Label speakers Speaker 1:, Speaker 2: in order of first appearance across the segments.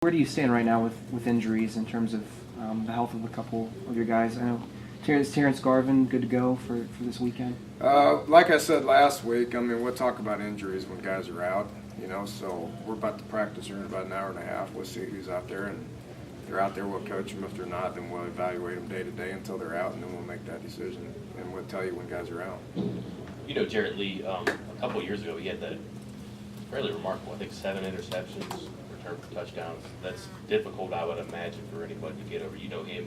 Speaker 1: Where do you stand right now with injuries in terms of the health of a couple of your guys? I know Terrence Garvin good to go for this weekend?
Speaker 2: Like I said last week, I mean, we'll talk about injuries when guys are out, so we're about to practice here in about an hour and a half. We'll see who's out there, and if they're out there, we'll coach them. If they're not, then we'll evaluate them day to day until they're out, and then we'll make that decision, and we'll tell you when guys are out.
Speaker 3: Jarrett Lee, a couple of years ago, he had that fairly remarkable, I think 7 interceptions, return for touchdowns. That's difficult, I would imagine, for anybody to get over. You know him.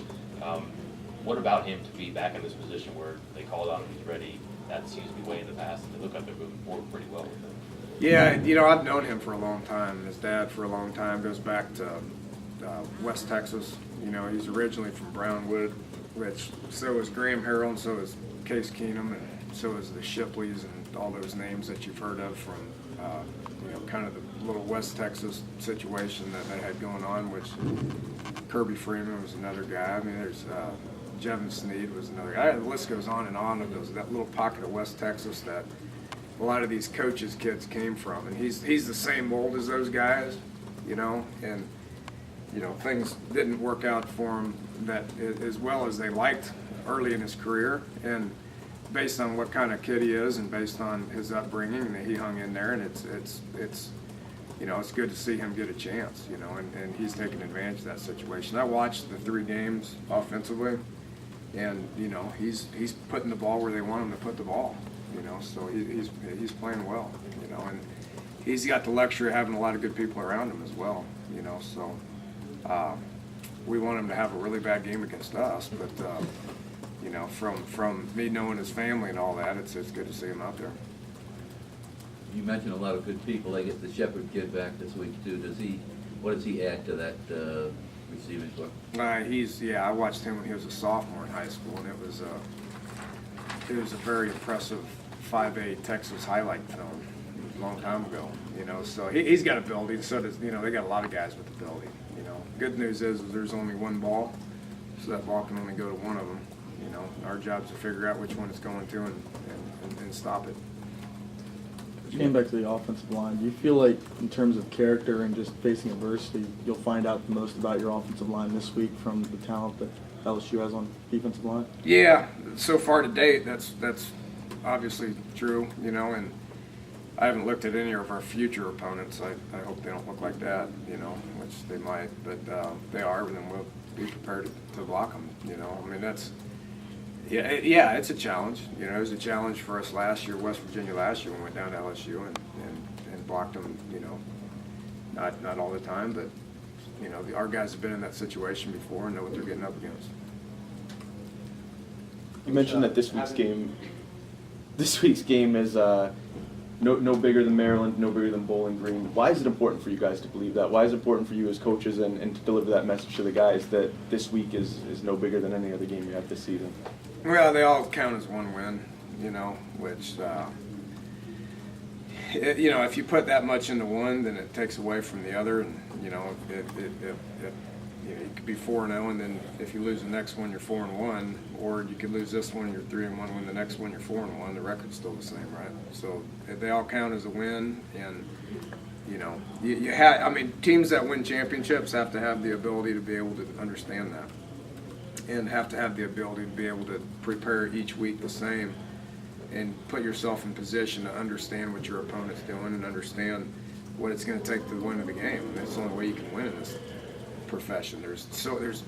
Speaker 3: What about him to be back in this position where they call it on him, he's ready? That seems to be way in the past, and they look like they're moving forward pretty well with him.
Speaker 2: Yeah, I've known him for a long time. His dad for a long time, goes back to West Texas. He's originally from Brownwood, which so is Graham Harrell, and so is Case Keenum, and so is the Shipleys and all those names that you've heard of from, kind of the little West Texas situation that they had going on, which Kirby Freeman was another guy. I mean, there's Jevin Sneed was another guy. The list goes on and on of that little pocket of West Texas that a lot of these coaches' kids came from. And he's the same mold as those guys, and things didn't work out for him that as well as they liked early in his career. And based on what kind of kid he is and based on his upbringing, and he hung in there, and it's good to see him get a chance, and he's taking advantage of that situation. I watched the 3 games offensively, and he's putting the ball where they want him to put the ball, so he's playing well, and he's got the luxury of having a lot of good people around him as well, so we want him to have a really bad game against us, but from me knowing his family and all that, it's good to see him out there.
Speaker 4: You mentioned a lot of good people. I get the Shepherd kid back this week too. What does he add to that receiving corps?
Speaker 2: I watched him when he was a sophomore in high school, and it was a very impressive 5A Texas highlight film a long time ago. So he's got ability. So does they got a lot of guys with ability. Good news is there's only one ball, so that ball can only go to one of them. Our job is to figure out which one it's going to and stop it.
Speaker 5: Getting back to the offensive line, do you feel like in terms of character and just facing adversity, you'll find out the most about your offensive line this week from the talent that LSU has on defensive line? Yeah,
Speaker 2: so far to date, that's obviously true, and I haven't looked at any of our future opponents. I hope they don't look like that, which they might, but they are, and then we'll be prepared to block them, I mean, that's – yeah, it's a challenge. It was a challenge for us last year, West Virginia last year, when we went down to LSU and blocked them, not all the time, but, our guys have been in that situation before and know what they're getting up against.
Speaker 5: You mentioned that this week's game is no bigger than Maryland, no bigger than Bowling Green. Why is it important for you guys to believe that? Why is it important for you as coaches and to deliver that message to the guys that this week is no bigger than any other game you have this season?
Speaker 2: Well, they all count as one win, which, if you put that much into one, then it takes away from the other. And, you could be 4-0, and then if you lose the next one, you're 4-1, or you could lose this one, you're 3-1, win the next one, you're 4-1. The record's still the same, right? So they all count as a win, and, teams that win championships have to have the ability to be able to understand that. And have to have the ability to be able to prepare each week the same and put yourself in position to understand what your opponent's doing and understand what it's going to take to win the game. And that's the only way you can win in this profession. There's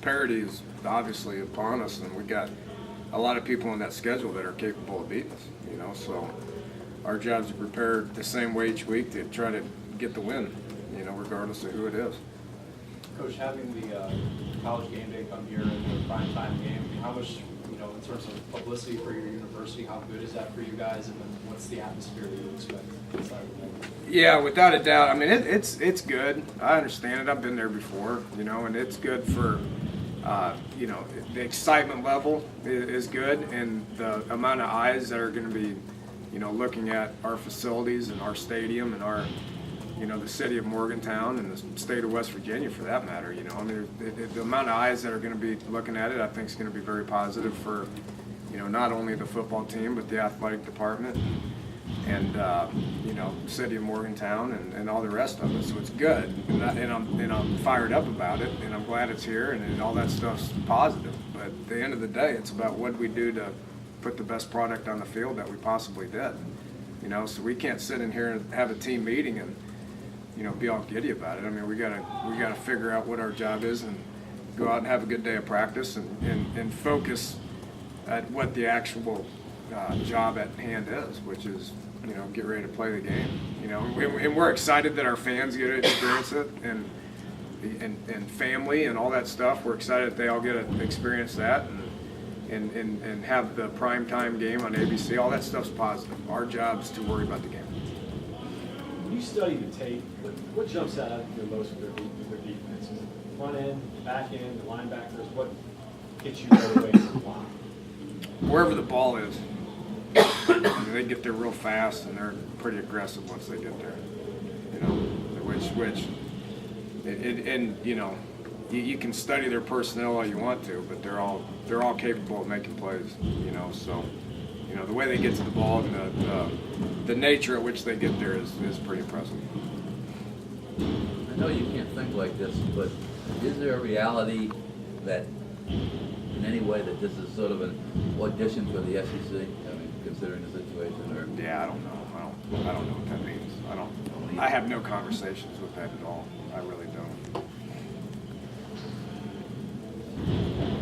Speaker 2: parity is obviously upon us, and we got a lot of people on that schedule that are capable of beating us. So our job is to prepare the same way each week to try to get the win, regardless of who it is.
Speaker 6: Coach, having the college game day come here and the prime time game, how much, in terms of publicity for your university, how good is that for you guys, and then what's the atmosphere that you expect inside of that?
Speaker 2: Yeah, without a doubt. I mean, it's good. I understand it. I've been there before, and it's good for, the excitement level is good, and the amount of eyes that are going to be, looking at our facilities and our stadium and our the city of Morgantown and the state of West Virginia, for that matter. The amount of eyes that are going to be looking at it, I think, is going to be very positive for, not only the football team but the athletic department. you know, city of Morgantown and all the rest of it. So it's good, and I'm fired up about it, and I'm glad it's here, and all that stuff's positive. But at the end of the day, it's about what we do to put the best product on the field that we possibly did. You know, so we can't sit in here and have a team meeting and, you know, be all giddy about it. I mean, we gotta figure out what our job is and go out and have a good day of practice and focus at what the actual job at hand is, which is, you know, get ready to play the game. You know, and we're excited that our fans get to experience it, and family and all that stuff. We're excited that they all get to experience that and have the primetime game on ABC. All that stuff's positive. Our job is to worry about the game.
Speaker 6: When you study the tape, what jumps out at you most with their defense? Is it front end, back end, the linebackers? What gets you right away from the block?
Speaker 2: Wherever the ball is, I mean, they get there real fast, and they're pretty aggressive once they get there. You know, and you know, you can study their personnel all you want to, but they're all capable of making plays. You know, so you know the way they get to the ball and the nature at which they get there is pretty impressive.
Speaker 4: I know you can't think like this, but is there a reality that in any way that this is sort of an audition for the SEC? I mean, considering the situation, or
Speaker 2: Yeah, I don't know. I don't know what that means. I have no conversations with that at all. I really don't.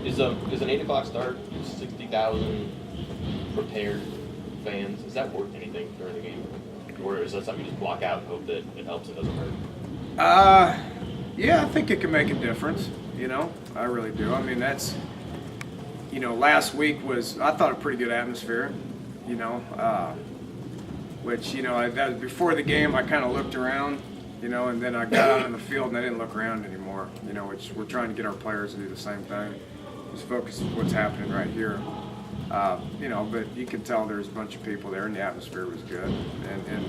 Speaker 3: Is an 8 o'clock start, 60,000 prepared fans, is that worth anything during the game? Or is that something you just block out and hope that it helps and doesn't hurt?
Speaker 2: Yeah, I think it can make a difference. You know, I really do. I mean, that's, you know, last week was, I thought, a pretty good atmosphere. You know, which, you know, before the game, I kind of looked around, you know, and then I got out on the field and I didn't look around anymore. You know, which we're trying to get our players to do the same thing. Just focus on what's happening right here. You know, but you could tell there's a bunch of people there, and the atmosphere was good. And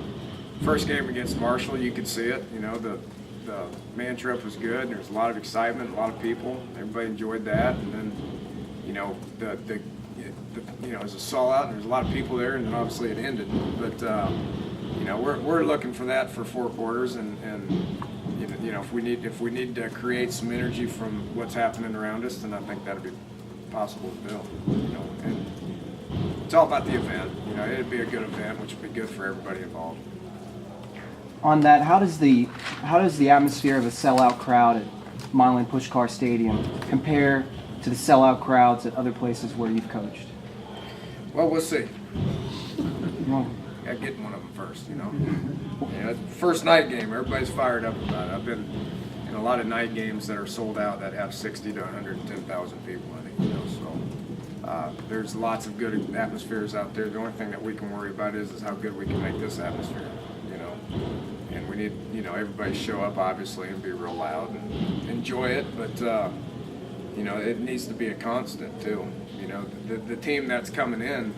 Speaker 2: first game against Marshall, you could see it. You know, the man trip was good. There was a lot of excitement, a lot of people. Everybody enjoyed that. And then, you know, you know, it was a sellout, and there's a lot of people there, and then obviously it ended. But you know, we're looking for that for 4 quarters, and you know, if we need to create some energy from what's happening around us, then I think that'd be possible to do. You know, and it's all about the event. You know, it'd be a good event, which would be good for everybody involved.
Speaker 1: On that, how does the atmosphere of a sellout crowd at Milan Pushkar Stadium compare to the sellout crowds at other places where you've coached?
Speaker 2: Well, we'll see.
Speaker 1: Well,
Speaker 2: Got to get one of them first, you know. Yeah, first night game, everybody's fired up about it. I've been in a lot of night games that are sold out that have 60 to 110,000 people in it, you know. So there's lots of good atmospheres out there. The only thing that we can worry about is how good we can make this atmosphere, you know. And we need, you know, everybody show up obviously and be real loud and enjoy it, but you know, it needs to be a constant too. You know, the team that's coming in,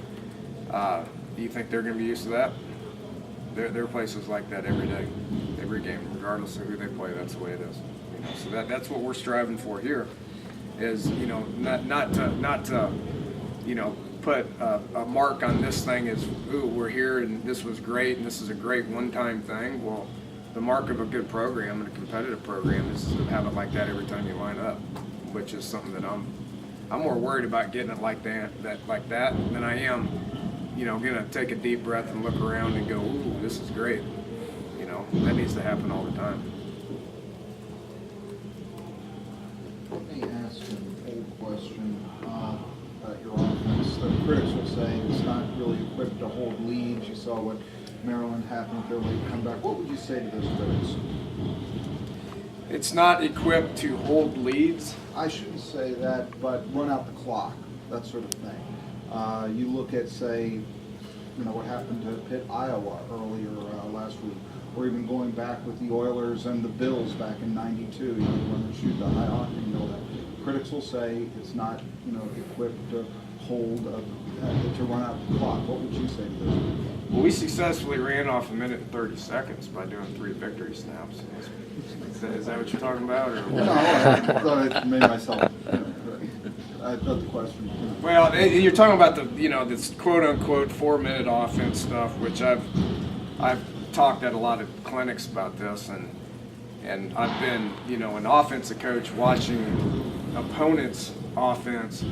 Speaker 2: do you think they're going to be used to that? There are places like that every day, every game, regardless of who they play. That's the way it is. You know, so that's what we're striving for here. Is, you know, not to you know, put a mark on this thing as, ooh, we're here and this was great and this is a great one-time thing. Well, the mark of a good program and a competitive program is to have it like that every time you line up, which is something that I'm more worried about getting it like that than I am, you know, gonna take a deep breath and look around and go, ooh, this is great. You know, that needs to happen all the time.
Speaker 7: Let me ask an old question about your offense. The critics will say it's not really equipped to hold leads. You saw what Maryland happened with their late comeback. What would you say to those critics?
Speaker 2: It's not equipped to hold leads.
Speaker 7: I shouldn't say that, but run out the clock, that sort of thing. You look at, say, you know, what happened to Pitt, Iowa earlier last week, or even going back with the Oilers and the Bills back in '92, you know, when they shoot the high octane mill. That critics will say it's not, you know, equipped to hold, to run out the clock. What would you say to those people?
Speaker 2: Well, we successfully ran off 1 minute and 30 seconds by doing 3 victory snaps. Is that what you're talking about? Or?
Speaker 7: No, I thought I made myself. I thought the question.
Speaker 2: Well, you're talking about this quote unquote 4-minute offense stuff, which I've talked at a lot of clinics about this, and I've been an offensive coach watching opponents' offense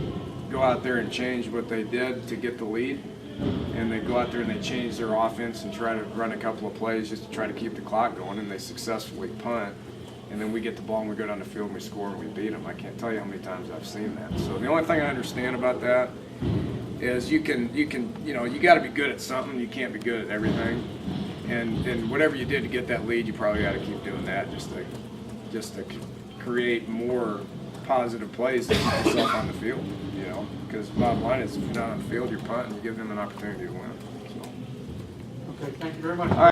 Speaker 2: go out there and change what they did to get the lead, and they go out there and they change their offense and try to run a couple of plays just to try to keep the clock going, and they successfully punt. And then we get the ball and we go down the field and we score and we beat them. I can't tell you how many times I've seen that. So the only thing I understand about that is you got to be good at something. You can't be good at everything. And whatever you did to get that lead, you probably got to keep doing that just to create more positive plays to keep yourself on the field. Because the bottom line is, if you're not on the field, you're punting. You give them an opportunity to win. So.
Speaker 6: Okay, thank you very much.
Speaker 2: All right.